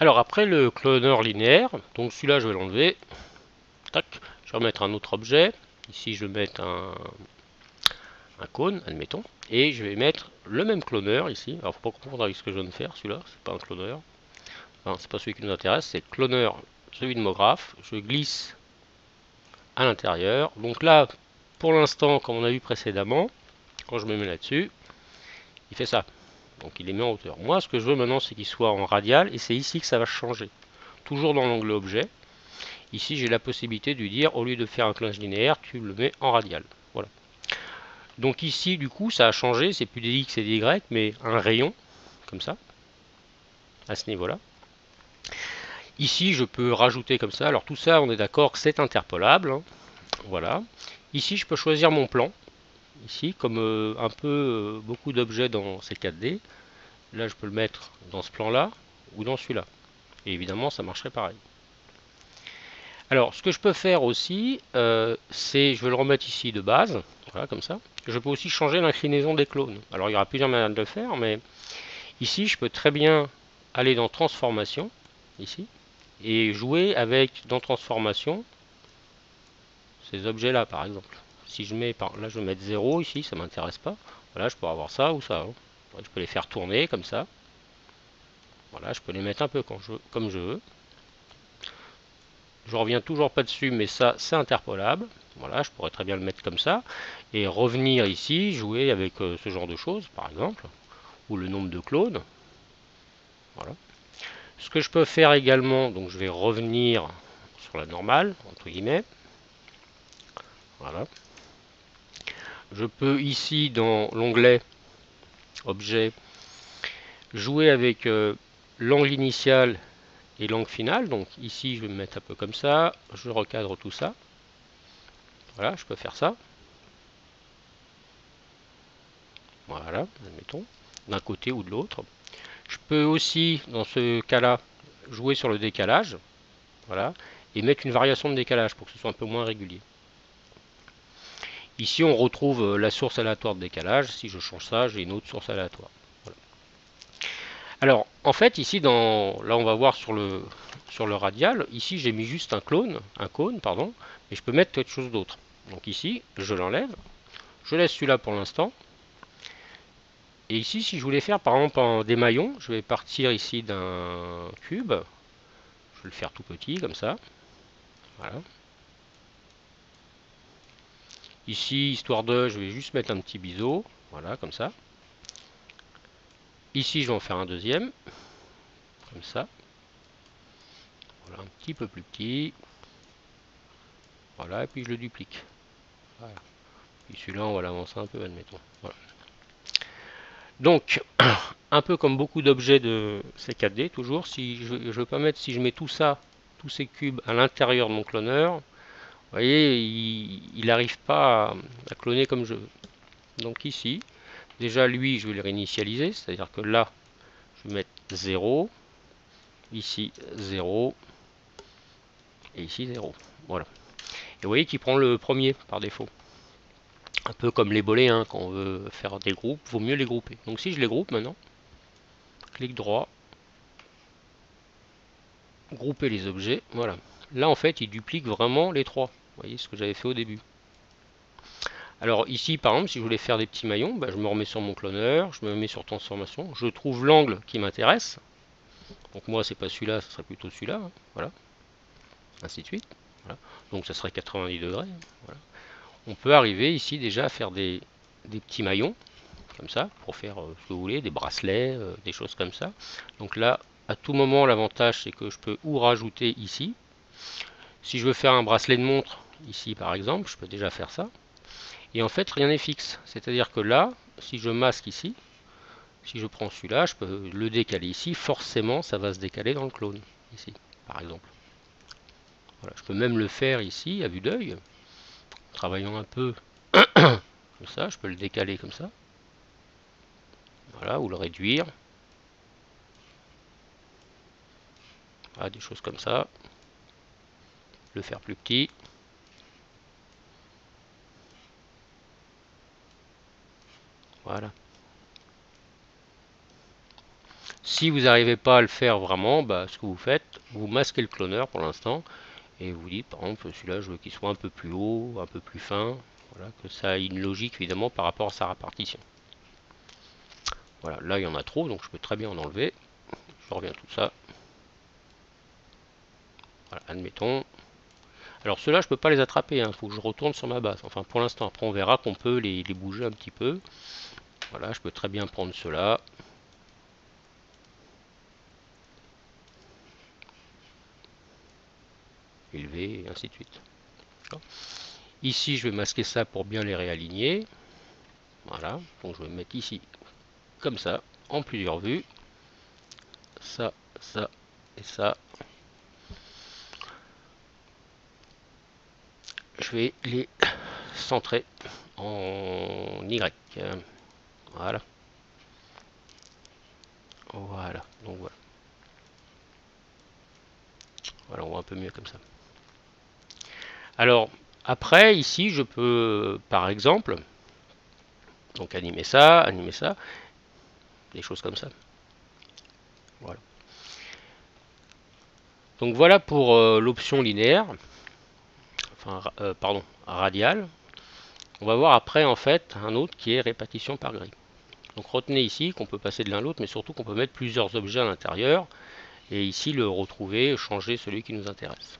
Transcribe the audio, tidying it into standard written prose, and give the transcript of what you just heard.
Alors après le cloneur linéaire, donc celui-là je vais l'enlever. Tac, je vais remettre un autre objet. Ici je vais mettre un cône, admettons. Et je vais mettre le même cloneur ici. Alors faut pas confondre avec ce que je viens de faire, celui-là, c'est pas un cloneur. Enfin, c'est pas celui qui nous intéresse, c'est cloneur, celui de Mograph. Je glisse à l'intérieur. Donc là, pour l'instant, comme on a vu précédemment, quand je me mets là-dessus, il fait ça. Donc il est mis en hauteur. Moi, ce que je veux maintenant, c'est qu'il soit en radial, et c'est ici que ça va changer. Toujours dans l'onglet objet. Ici, j'ai la possibilité de lui dire, au lieu de faire un clonage linéaire, tu le mets en radial. Voilà. Donc ici, du coup, ça a changé. C'est plus des X et des Y, mais un rayon, comme ça, à ce niveau-là. Ici, je peux rajouter comme ça. Alors tout ça, on est d'accord que c'est interpolable. Hein. Voilà. Ici, je peux choisir mon plan. Ici, comme un peu beaucoup d'objets dans ces 4D. Là, je peux le mettre dans ce plan-là ou dans celui-là. Et évidemment, ça marcherait pareil. Alors, ce que je peux faire aussi, c'est, je vais le remettre ici de base, voilà, comme ça. Je peux aussi changer l'inclinaison des clones. Alors, il y aura plusieurs manières de le faire, mais ici, je peux très bien aller dans Transformation, ici, et jouer avec, dans Transformation, ces objets-là, par exemple. Si je mets, là, je vais mettre 0 ici, ça ne m'intéresse pas. Voilà, je peux avoir ça ou ça. Hein. Je peux les faire tourner comme ça. Voilà, je peux les mettre un peu comme je veux. Je reviens toujours pas dessus, mais ça, c'est interpolable. Voilà, je pourrais très bien le mettre comme ça. Et revenir ici, jouer avec ce genre de choses, par exemple. Ou le nombre de clones. Voilà. Ce que je peux faire également, donc je vais revenir sur la normale, entre guillemets. Voilà. Je peux ici, dans l'onglet Objet, jouer avec l'angle initial et l'angle final. Donc ici, je vais me mettre un peu comme ça. Je recadre tout ça. Voilà, je peux faire ça. Voilà, admettons, d'un côté ou de l'autre. Je peux aussi, dans ce cas-là, jouer sur le décalage, voilà, et mettre une variation de décalage pour que ce soit un peu moins régulier. Ici, on retrouve la source aléatoire de décalage. Si je change ça, j'ai une autre source aléatoire. Voilà. Alors, en fait, ici, là, on va voir sur le radial. Ici, j'ai mis juste un cône, pardon, mais je peux mettre quelque chose d'autre. Donc ici, je l'enlève. Je laisse celui-là pour l'instant. Et ici, si je voulais faire par exemple des maillons, je vais partir ici d'un cube. Je vais le faire tout petit comme ça. Voilà. Ici, histoire de, je vais juste mettre un petit biseau. Voilà, comme ça. Ici, je vais en faire un deuxième. Comme ça. Voilà, un petit peu plus petit. Voilà, et puis je le duplique. Voilà. Puis celui-là, on va l'avancer un peu, admettons. Voilà. Donc, un peu comme beaucoup d'objets de C4D, toujours, si je ne veux pas mettre, si je mets tout ça, tous ces cubes à l'intérieur de mon cloneur, vous voyez, il n'arrive pas à cloner comme je veux. Donc ici, déjà lui, je vais le réinitialiser, c'est-à-dire que là, je vais mettre 0, ici 0, et ici 0. Voilà. Et vous voyez qu'il prend le premier par défaut. Un peu comme les bolets, hein, quand on veut faire des groupes, il vaut mieux les grouper. Donc si je les groupe maintenant, clic droit, grouper les objets, voilà. Là en fait, il duplique vraiment les trois. Vous voyez ce que j'avais fait au début. Alors ici, par exemple, si je voulais faire des petits maillons, bah, je me remets sur mon cloneur, je me mets sur transformation, je trouve l'angle qui m'intéresse. Donc moi, c'est pas celui-là, ce serait plutôt celui-là. Hein, voilà. Ainsi de suite. Voilà. Donc ça serait 90 degrés. Hein, voilà. On peut arriver ici déjà à faire des petits maillons, comme ça, pour faire ce que vous voulez, des bracelets, des choses comme ça. Donc là, à tout moment, l'avantage, c'est que je peux ou rajouter ici. Si je veux faire un bracelet de montre, ici par exemple, je peux déjà faire ça. Et en fait, rien n'est fixe. C'est-à-dire que là, si je masque ici, si je prends celui-là, je peux le décaler ici. Forcément, ça va se décaler dans le clone, ici, par exemple. Voilà, je peux même le faire ici, à vue d'œil. En travaillant un peu comme ça, je peux le décaler comme ça. Voilà, ou le réduire. Voilà, des choses comme ça. Le faire plus petit. Voilà. Si vous n'arrivez pas à le faire vraiment, bah, ce que vous faites, vous masquez le cloneur pour l'instant et vous dites par exemple celui-là je veux qu'il soit un peu plus haut, un peu plus fin, voilà, que ça ait une logique évidemment par rapport à sa répartition. Voilà, là il y en a trop donc je peux très bien en enlever. Je reviens tout ça. Voilà, admettons. Alors ceux-là je peux pas les attraper, il faut que je retourne sur ma base. Enfin pour l'instant, après on verra qu'on peut les bouger un petit peu. Voilà, je peux très bien prendre ceux-là. Élever et ainsi de suite. Ici je vais masquer ça pour bien les réaligner. Voilà, donc je vais me mettre ici comme ça, en plusieurs vues. Ça, ça et ça. Je vais les centrer en Y. Voilà. Voilà, donc voilà. Voilà, on voit un peu mieux comme ça. Alors, après, ici, je peux, par exemple, donc animer ça, des choses comme ça. Voilà. Donc voilà pour l'option linéaire, enfin, pardon, radiale. On va voir après, en fait, un autre qui est répartition par grille. Donc retenez ici qu'on peut passer de l'un à l'autre, mais surtout qu'on peut mettre plusieurs objets à l'intérieur. Et ici, le retrouver, changer celui qui nous intéresse.